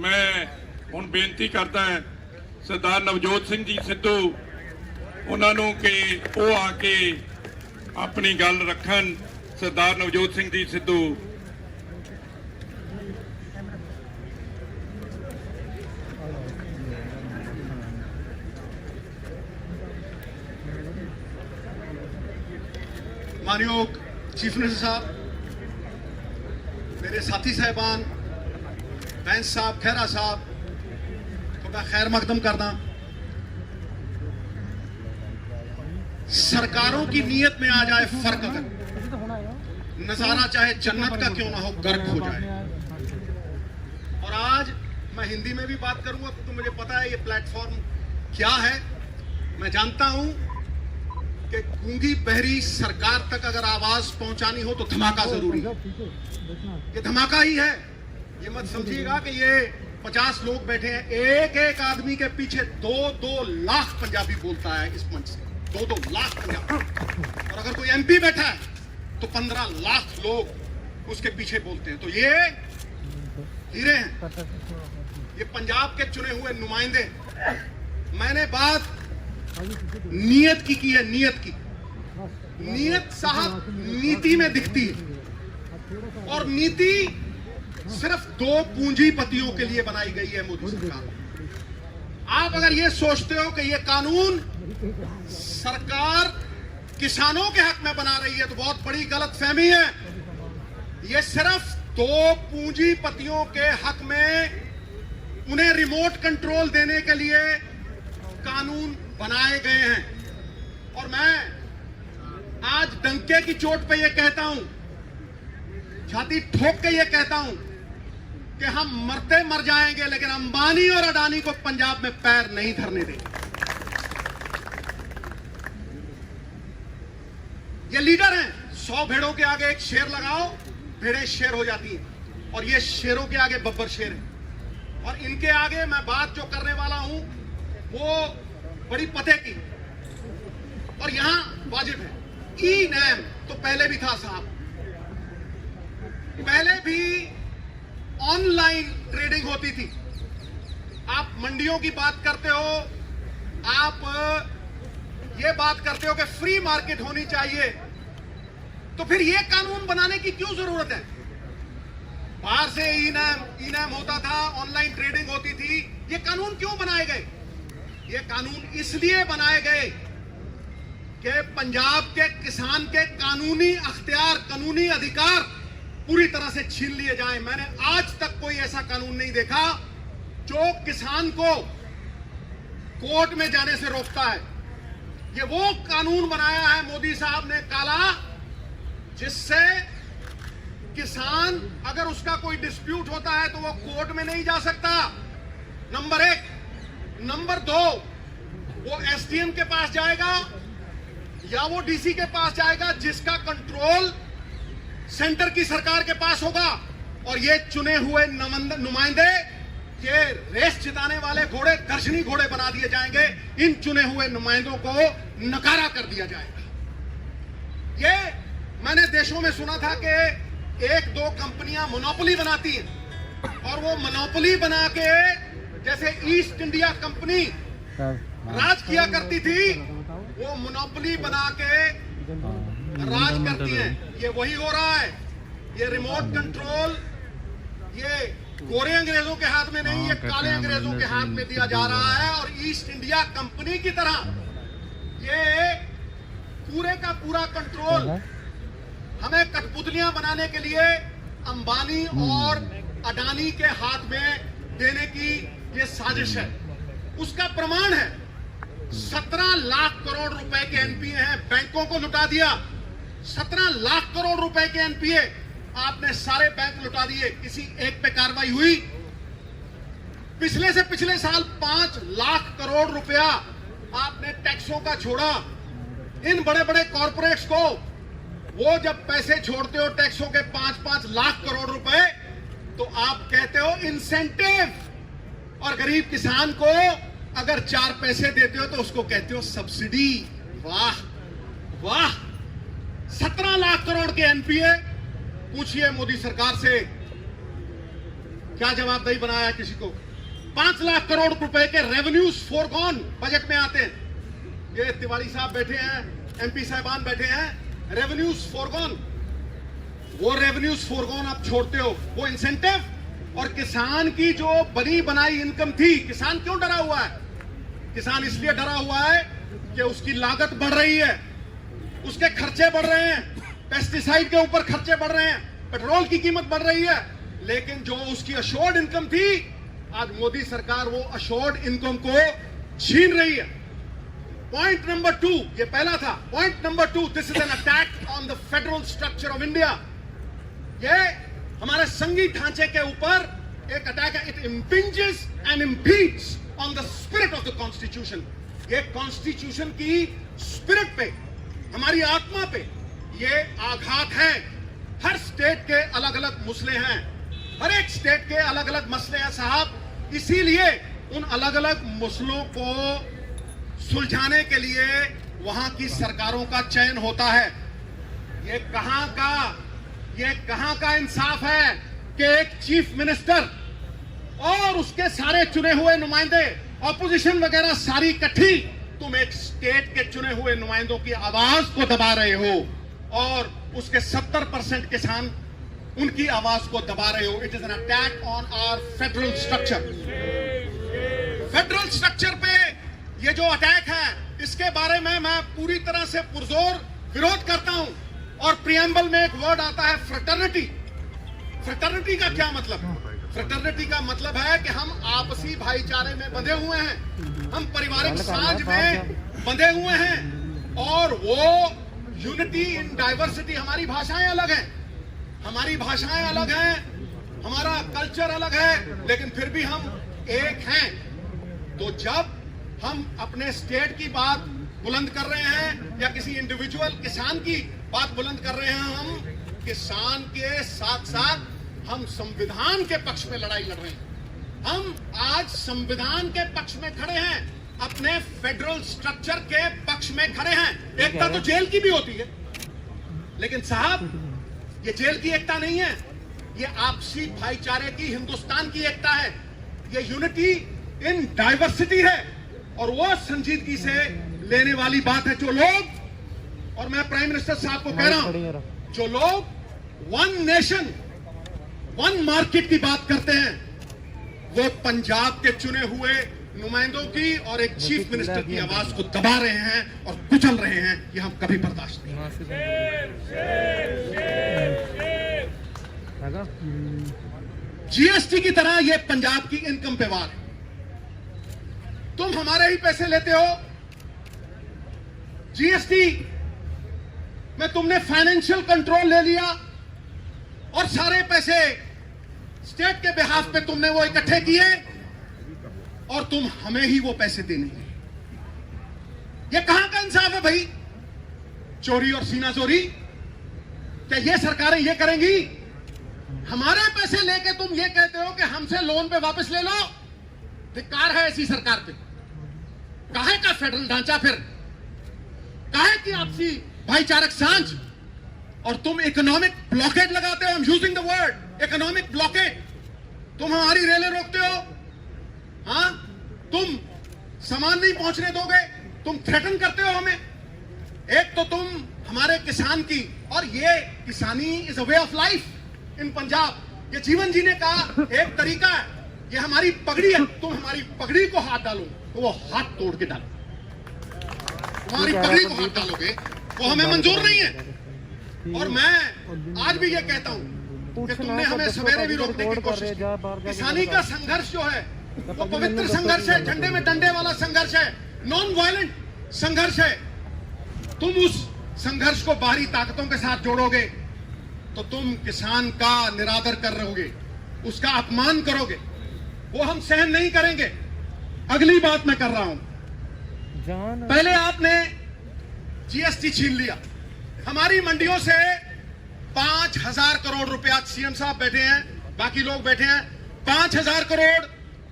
मैं ਹੁਣ ਬੇਨਤੀ ਕਰਦਾ ਹਾਂ ਸਰਦਾਰ ਨਵਜੋਤ ਸਿੰਘ ਜੀ ਸਿੱਧੂ ਉਹਨਾਂ ਨੂੰ ਕਿ ਉਹ ਆ ਕੇ ਆਪਣੀ ਗੱਲ ਰੱਖਣ। ਸਰਦਾਰ ਨਵਜੋਤ ਸਿੰਘ ਜੀ ਸਿੱਧੂ। मानयोग चीफ मिनिस्टर साहब, मेरे साथी साहबान, बैंस साहब, खैरा साहब, थोड़ा खैर मकदम करना। सरकारों की नीयत में आ जाए फर्क, अगर नजारा चाहे जन्नत का क्यों ना हो गर्क हो जाए। और आज मैं हिंदी में भी बात करूंगा क्योंकि मुझे पता है ये प्लेटफॉर्म क्या है। मैं जानता हूं कि गूंगी बहरी सरकार तक अगर आवाज पहुंचानी हो तो धमाका जरूरी है। ये धमाका ही है। ये मत समझिएगा कि ये 50 लोग बैठे हैं। एक एक आदमी के पीछे 2-2 लाख पंजाबी बोलता है इस मंच से। 2-2 लाख पंजाबी। और अगर कोई एमपी बैठा है तो 15 लाख लोग उसके पीछे बोलते हैं। तो ये हीरे हैं, ये पंजाब के चुने हुए नुमाइंदे। मैंने बात नीयत की है। नीयत साहब नीति में दिखती है और नीति सिर्फ 2 पूंजीपतियों के लिए बनाई गई है मोदी सरकार। आप अगर ये सोचते हो कि ये कानून सरकार किसानों के हक में बना रही है तो बहुत बड़ी गलतफहमी है। ये सिर्फ 2 पूंजीपतियों के हक में उन्हें रिमोट कंट्रोल देने के लिए कानून बनाए गए हैं। और मैं आज डंके की चोट पे ये कहता हूं, छाती ठोक के ये कहता हूं कि हम मरते मर जाएंगे लेकिन अंबानी और अडानी को पंजाब में पैर नहीं धरने देंगे। ये लीडर हैं। 100 भेड़ों के आगे एक शेर लगाओ, भेड़ें शेर हो जाती हैं। और ये शेरों के आगे बब्बर शेर है। और इनके आगे मैं बात जो करने वाला हूं वो बड़ी पते की और यहां वाजिब है। ई नैम तो पहले भी था साहब। पहले भी ऑनलाइन ट्रेडिंग होती थी। आप मंडियों की बात करते हो, आप ये बात करते हो कि फ्री मार्केट होनी चाहिए, तो फिर ये कानून बनाने की क्यों जरूरत है? बाहर से ई नैम होता था, ऑनलाइन ट्रेडिंग होती थी। ये कानून क्यों बनाए गए? ये कानून इसलिए बनाए गए कि पंजाब के किसान के कानूनी अख्तियार, कानूनी अधिकार पूरी तरह से छीन लिए जाएं। मैंने आज तक कोई ऐसा कानून नहीं देखा जो किसान को कोर्ट में जाने से रोकता है। ये वो कानून बनाया है मोदी साहब ने काला, जिससे किसान अगर उसका कोई डिस्प्यूट होता है तो वो कोर्ट में नहीं जा सकता, नंबर 1। नंबर 2, वो एसडीएम के पास जाएगा या वो डीसी के पास जाएगा जिसका कंट्रोल सेंटर की सरकार के पास होगा। और ये चुने हुए नुमाइंदे, ये रेस जिताने वाले घोड़े दर्शनी घोड़े बना दिए जाएंगे। इन चुने हुए नुमाइंदों को नकारा कर दिया जाएगा। ये मैंने देशों में सुना था कि 1-2 कंपनियां मोनोपोली बनाती हैं और वो मोनोपोली बना के, जैसे ईस्ट इंडिया कंपनी राज किया करती थी, वो मोनोपोली बना के राज करती है। ये वही हो रहा है। ये रिमोट कंट्रोल ये गोरे अंग्रेजों के हाथ में नहीं, ये काले अंग्रेजों के हाथ में दिया जा रहा है। और ईस्ट इंडिया कंपनी की तरह ये पूरे का पूरा कंट्रोल हमें कठपुतलियां बनाने के लिए अंबानी और अडानी के हाथ में देने की ये साजिश है। उसका प्रमाण है 17 लाख करोड़ रुपए के एनपीए हैं, बैंकों को लुटा दिया। 17 लाख करोड़ रुपए के एनपीए आपने सारे बैंक लुटा दिए, किसी एक पे कार्रवाई हुई? पिछले से पिछले साल 5 लाख करोड़ रुपया आपने टैक्सों का छोड़ा। इन बड़े बड़े कॉर्पोरेट्स को वो जब पैसे छोड़ते हो टैक्सों के 5-5 लाख करोड़ रुपए, तो आप कहते हो इंसेंटिव, और गरीब किसान को अगर 4 पैसे देते हो तो उसको कहते हो सब्सिडी। वाह वाह, 17 लाख करोड़ के एनपीए। पूछिए मोदी सरकार से क्या जवाबदेही बनाया किसी को? 5 लाख करोड़ रुपए के रेवेन्यूज फोरगॉन बजट में आते हैं। ये तिवारी साहब बैठे हैं, एमपी साहबान बैठे हैं, रेवेन्यूज फोरगॉन। वो रेवेन्यूज फोरगॉन आप छोड़ते हो, वो इंसेंटिव और किसान की जो बनी बनाई इनकम थी। किसान क्यों डरा हुआ है? किसान इसलिए डरा हुआ है कि उसकी लागत बढ़ रही है, उसके खर्चे बढ़ रहे हैं, पेस्टिसाइड के ऊपर खर्चे बढ़ रहे हैं, पेट्रोल की कीमत बढ़ रही है। लेकिन जो उसकी अशोर्ड इनकम थी, आज मोदी सरकार वो अशोर्ड इनकम को छीन रही है। पॉइंट नंबर 2, ये पहला था। Point number 2, this is an attack on the federal structure of India. ये हमारे संघीय ढांचे के ऊपर एक अटैक है। It impinges and impedes on the spirit of the constitution. ये कॉन्स्टिट्यूशन की स्पिरिट पे, हमारी आत्मा पे ये आघात है। हर स्टेट के अलग अलग मसले हैं, हर एक स्टेट के अलग अलग मसले हैं साहब। इसीलिए उन अलग अलग मसलों को सुलझाने के लिए वहां की सरकारों का चयन होता है। ये कहां का इंसाफ है कि एक चीफ मिनिस्टर और उसके सारे चुने हुए नुमाइंदे, ऑपोजिशन वगैरह सारी इकट्ठी, तुम एक स्टेट के चुने हुए नुमाइंदों की आवाज को दबा रहे हो और उसके 70% किसान उनकी आवाज को दबा रहे हो। It is an attack on our federal structure. Federal structure पे ये जो अटैक है, इसके बारे में मैं पूरी तरह से पुरजोर विरोध करता हूं। और प्रियम्बल में एक वर्ड आता है फ्रेटर्निटी। फ्रेटर्निटी का क्या मतलब? फ्रेटर्निटी का मतलब है कि हम आपसी भाईचारे में बंधे हुए हैं, हम पारिवारिक साझ में बंधे हुए हैं। और वो यूनिटी इन डाइवर्सिटी, हमारी भाषाएं अलग हैं, हमारी भाषाएं अलग हैं, हमारा कल्चर अलग है, लेकिन फिर भी हम एक हैं। तो जब हम अपने स्टेट की बात बुलंद कर रहे हैं या किसी इंडिविजुअल किसान की बात बुलंद कर रहे हैं, हम किसान के साथ साथ हम संविधान के पक्ष में लड़ाई लड़ रहे हैं। हम आज संविधान के पक्ष में खड़े हैं, अपने फेडरल स्ट्रक्चर के पक्ष में खड़े हैं। एकता तो जेल की भी होती है, लेकिन साहब ये जेल की एकता नहीं है, ये आपसी भाईचारे की, हिंदुस्तान की एकता है। ये यूनिटी इन डाइवर्सिटी है और वो संजीदगी से लेने वाली बात है। जो लोग, और मैं प्राइम मिनिस्टर साहब को कह रहा हूं, जो लोग वन नेशन वन मार्केट की बात करते हैं, वो पंजाब के चुने हुए नुमाइंदों की और एक चीफ मिनिस्टर की आवाज को दबा रहे हैं और कुचल रहे हैं। ये हम कभी बर्दाश्त नहीं। जीएसटी की तरह ये पंजाब की इनकम पे वार है। तुम हमारे ही पैसे लेते हो। जीएसटी में तुमने फाइनेंशियल कंट्रोल ले लिया और सारे पैसे स्टेट के बिहाफ पे तुमने वो इकट्ठे किए और तुम हमें ही वो पैसे देने हैं। ये कहां का इंसाफ है भाई? चोरी और सीनाचोरी, क्या ये सरकारें ये करेंगी? हमारे पैसे लेके तुम ये कहते हो कि हमसे लोन पे वापस ले लो। धिक्कार है ऐसी सरकार पे। काहे का फेडरल ढांचा, फिर काहे की आपसी भाईचारक सांझ? और तुम इकोनॉमिक ब्लॉकेड लगाते हो। I am using the word economic blockade. तुम हमारी रेलें रोकते हो, हाँ? तुम सामान नहीं पहुंचने दोगे, तुम थ्रेटन करते हो हमें। एक तो तुम हमारे किसान की, और ये किसानी is a way of life in Punjab. ये जीवन जीने का एक तरीका है, ये हमारी पगड़ी है। तुम हमारी पगड़ी को हाथ डालो तो वो हाथ तोड़ के डालो। हमारी पगड़ी को हाथ डालोगे वो हमें मंजूर नहीं है। और मैं आज भी ये कहता हूं कि तुमने हमें सवेरे भी रोकने की कोशिश की। किसानी का संघर्ष जो है वो पवित्र संघर्ष है, झंडे में डंडे वाला संघर्ष है, नॉन वायलेंट संघर्ष है। तुम उस संघर्ष को बाहरी ताकतों के साथ जोड़ोगे तो तुम किसान का निरादर कर रहोगे, उसका अपमान करोगे, वो हम सहन नहीं करेंगे। अगली बात मैं कर रहा हूं, पहले आपने जीएसटी छीन लिया हमारी मंडियों से। 5,000 करोड़ रुपया, सीएम साहब बैठे हैं, बाकी लोग बैठे हैं, 5,000 करोड़,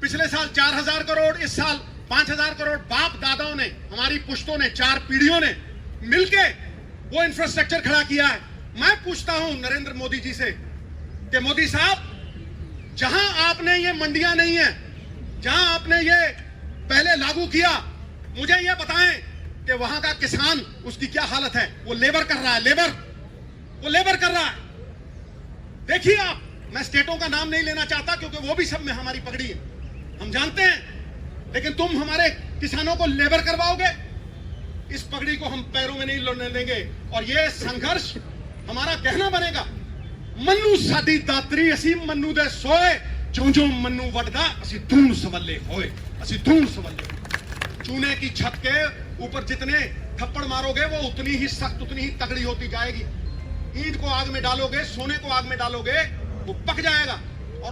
पिछले साल 4,000 करोड़, इस साल 5,000 करोड़। बाप दादाओं ने, हमारी पुश्तों ने, 4 पीढ़ियों ने मिलके वो इंफ्रास्ट्रक्चर खड़ा किया है। मैं पूछता हूं नरेंद्र मोदी जी से कि मोदी साहब, जहां आपने ये मंडियां नहीं है, जहां आपने ये पहले लागू किया, मुझे ये बताएं कि वहां का किसान, उसकी क्या हालत है? वो लेबर कर रहा है, वो लेबर कर रहा है। देखिए आप, मैं स्टेटों का नाम नहीं लेना चाहता क्योंकि वो भी सब में हमारी पगड़ी है, हम जानते हैं, लेकिन तुम हमारे किसानों को लेबर करवाओगे, इस पगड़ी को हम पैरों में नहीं लड़ने देंगे। और ये संघर्ष हमारा कहना बनेगा, मन्नू साडी दातरी असी मन्नू दे सोए, जो मन्नू वटदा असी धूण सवल्ले होए, असी धूण सवल्ले। चूने की छत के ऊपर जितने थप्पड़ मारोगे वो उतनी ही सख्त, उतनी ही तगड़ी होती जाएगी। ईंट को आग में डालोगे, सोने को आग में डालोगे, वो पक जाएगा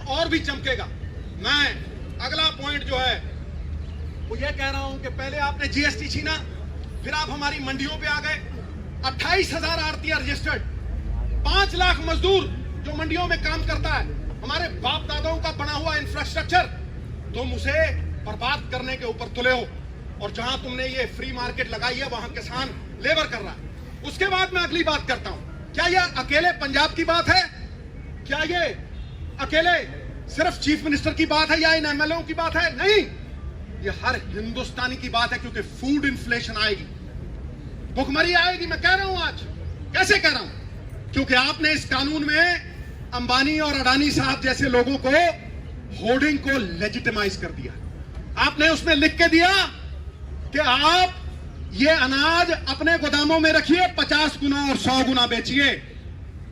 और भी चमकेगा। मैं अगला पॉइंट जो है वो ये कह रहा हूं कि पहले आपने जीएसटी छीना, फिर आप हमारी मंडियों पे आ गए। 28,000 आरती रजिस्टर्ड, 5 लाख मजदूर जो मंडियों में काम करता है, हमारे बाप दादाओं का बना हुआ इंफ्रास्ट्रक्चर, तुम उसे बर्बाद करने के ऊपर तुले हो। और जहां तुमने ये फ्री मार्केट लगाई है वहां किसान लेबर कर रहा है। उसके बाद मैं अगली बात करता हूं, क्या यह अकेले पंजाब की बात है? क्या ये अकेले सिर्फ चीफ मिनिस्टर की बात है या इन एमएलए की बात है? नहीं, ये हर हिंदुस्तानी की बात है, क्योंकि फूड इन्फ्लेशन आएगी, भुखमरी आएगी। मैं कह रहा हूं आज, कैसे कह रहा हूं? क्योंकि आपने इस कानून में अंबानी और अडानी साहब जैसे लोगों को, होर्डिंग को लेजिटिमाइज कर दिया। आपने उसमें लिख के दिया कि आप ये अनाज अपने गोदामों में रखिए, 50 गुना और 100 गुना बेचिए,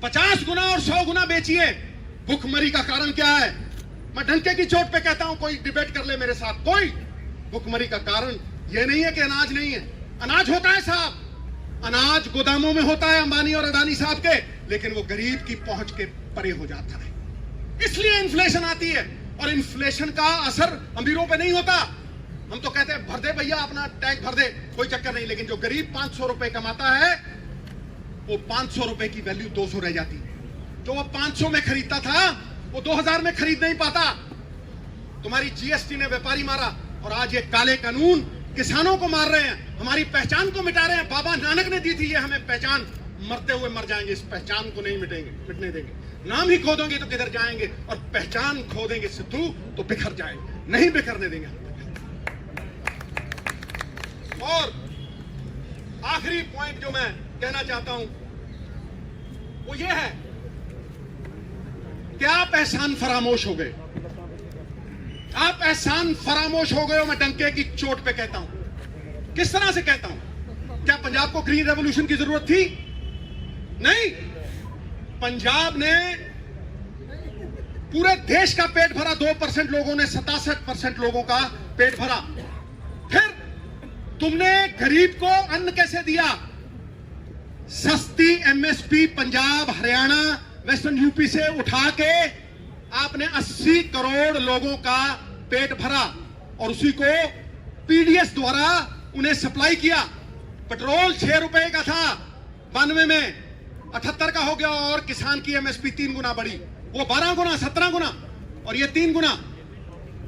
50 गुना और 100 गुना बेचिए। भुखमरी का कारण क्या है? मैं डंके की चोट पे कहता हूं, कोई डिबेट कर ले मेरे साथ, कोई। भुखमरी का कारण यह नहीं है कि अनाज नहीं है, अनाज होता है साहब, अनाज गोदामों में होता है अंबानी और अडानी साहब के, लेकिन वो गरीब की पहुंच के परे हो जाता है, इसलिए इन्फ्लेशन आती है। और इन्फ्लेशन का असर अमीरों पे नहीं होता। हम तो कहते हैं भर दे भैया, अपना टैंक भर दे, कोई चक्कर नहीं, लेकिन जो गरीब 500 रुपए कमाता है, वो 500 रुपए की वैल्यू 200 रह जाती है। जो वो 500 में खरीदता था वो 2000 में खरीद नहीं पाता। तुम्हारी जीएसटी ने व्यापारी मारा, और आज ये काले कानून किसानों को मार रहे हैं, हमारी पहचान को मिटा रहे हैं। बाबा नानक ने दी थी ये हमें पहचान, मरते हुए मर जाएंगे, इस पहचान को नहीं मिटने देंगे। नाम ही खो दोगे तो किधर जाएंगे, और पहचान खो देंगे सिद्धू तो बिखर जाएंगे, नहीं बिखरने देंगे। और आखिरी पॉइंट जो मैं कहना चाहता हूं वो ये है कि आप एहसान फरामोश हो गए, आप एहसान फरामोश हो गए हो। मैं डंके की चोट पे कहता हूं। किस तरह से कहता हूं? क्या पंजाब को ग्रीन रेवोल्यूशन की जरूरत थी? नहीं, पंजाब ने पूरे देश का पेट भरा, 2% लोगों ने 67% लोगों का पेट भरा। फिर तुमने गरीब को अन्न कैसे दिया? सस्ती MSP Punjab, Haryana, western UP से उठा के आपने 80 करोड़ लोगों का पेट भरा, और उसी को पीडीएस द्वारा उन्हें सप्लाई किया। पेट्रोल 6 रुपए का था 92 में, 78 का हो गया, और किसान की एमएसपी 3 गुना बढ़ी, वो 12 गुना, 17 गुना, और ये 3 गुना।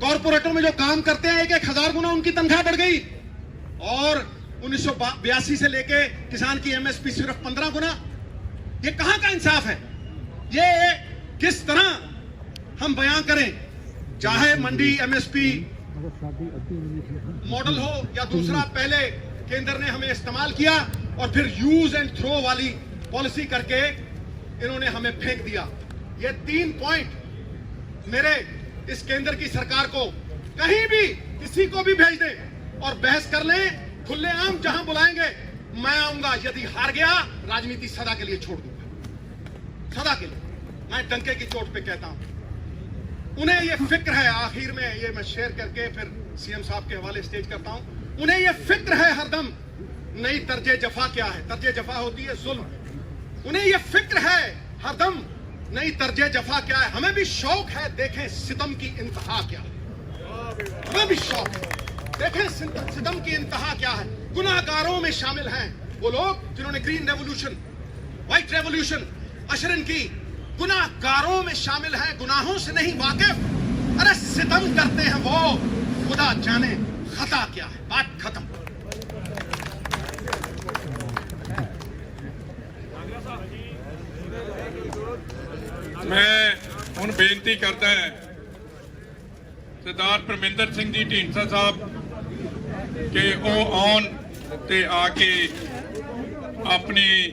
कॉर्पोरेटों में जो काम करते हैं 1,000 गुना उनकी तनख्वाह बढ़ गई, और 1982 से लेके किसान की एमएसपी सिर्फ 15 गुना। ये कहां का इंसाफ है? ये किस तरह हम बयां करें? चाहे मंडी एमएसपी मॉडल हो या दूसरा, पहले केंद्र ने हमें इस्तेमाल किया और फिर यूज एंड थ्रो वाली पॉलिसी करके इन्होंने हमें फेंक दिया। ये 3 पॉइंट मेरे इस केंद्र की सरकार को, कहीं भी किसी को भी भेज दें और बहस कर लें, खुलेआम जहां बुलाएंगे मैं आऊंगा। यदि हार गया, राजनीति सदा के लिए छोड़ दूंगा, सदा के लिए। मैं डंके की चोट पे कहता हूं, उन्हें यह फिक्र है, आखिर में ये मैं शेयर करके फिर सीएम साहब के हवाले स्टेज करता हूं, उन्हें यह फिक्र है हरदम, नई तर्जे जफा क्या है? तर्जे जफा होती है जुल्म। उन्हें यह फिक्र है हरदम, नई तर्जे जफा क्या है? हमें भी शौक है, देखें सितम की इंतहा क्या है, हमें भी शौक है, देखें सितम की इंतहा क्या है। गुनाहगारों में शामिल हैं वो लोग जिन्होंने ग्रीन रेवोल्यूशन, व्हाइट रेवोल्यूशन अशरन की, गुनाहगारों में शामिल हैं, गुनाहों से नहीं वाकिफ। अरे सितम करते हैं वो, खुदा जाने खता क्या है। बात खत्म। मैं ਹੁਣ ਬੇਨਤੀ ਕਰਦਾ ਸਰਦਾਰ ਪਰਮਿੰਦਰ ਸਿੰਘ ਜੀ ਢੀਂਡਸਾ ਸਾਹਿਬ ਕਿ ਉਹ ਆਉਣ ਤੇ ਆ ਕੇ ਆਪਣੀ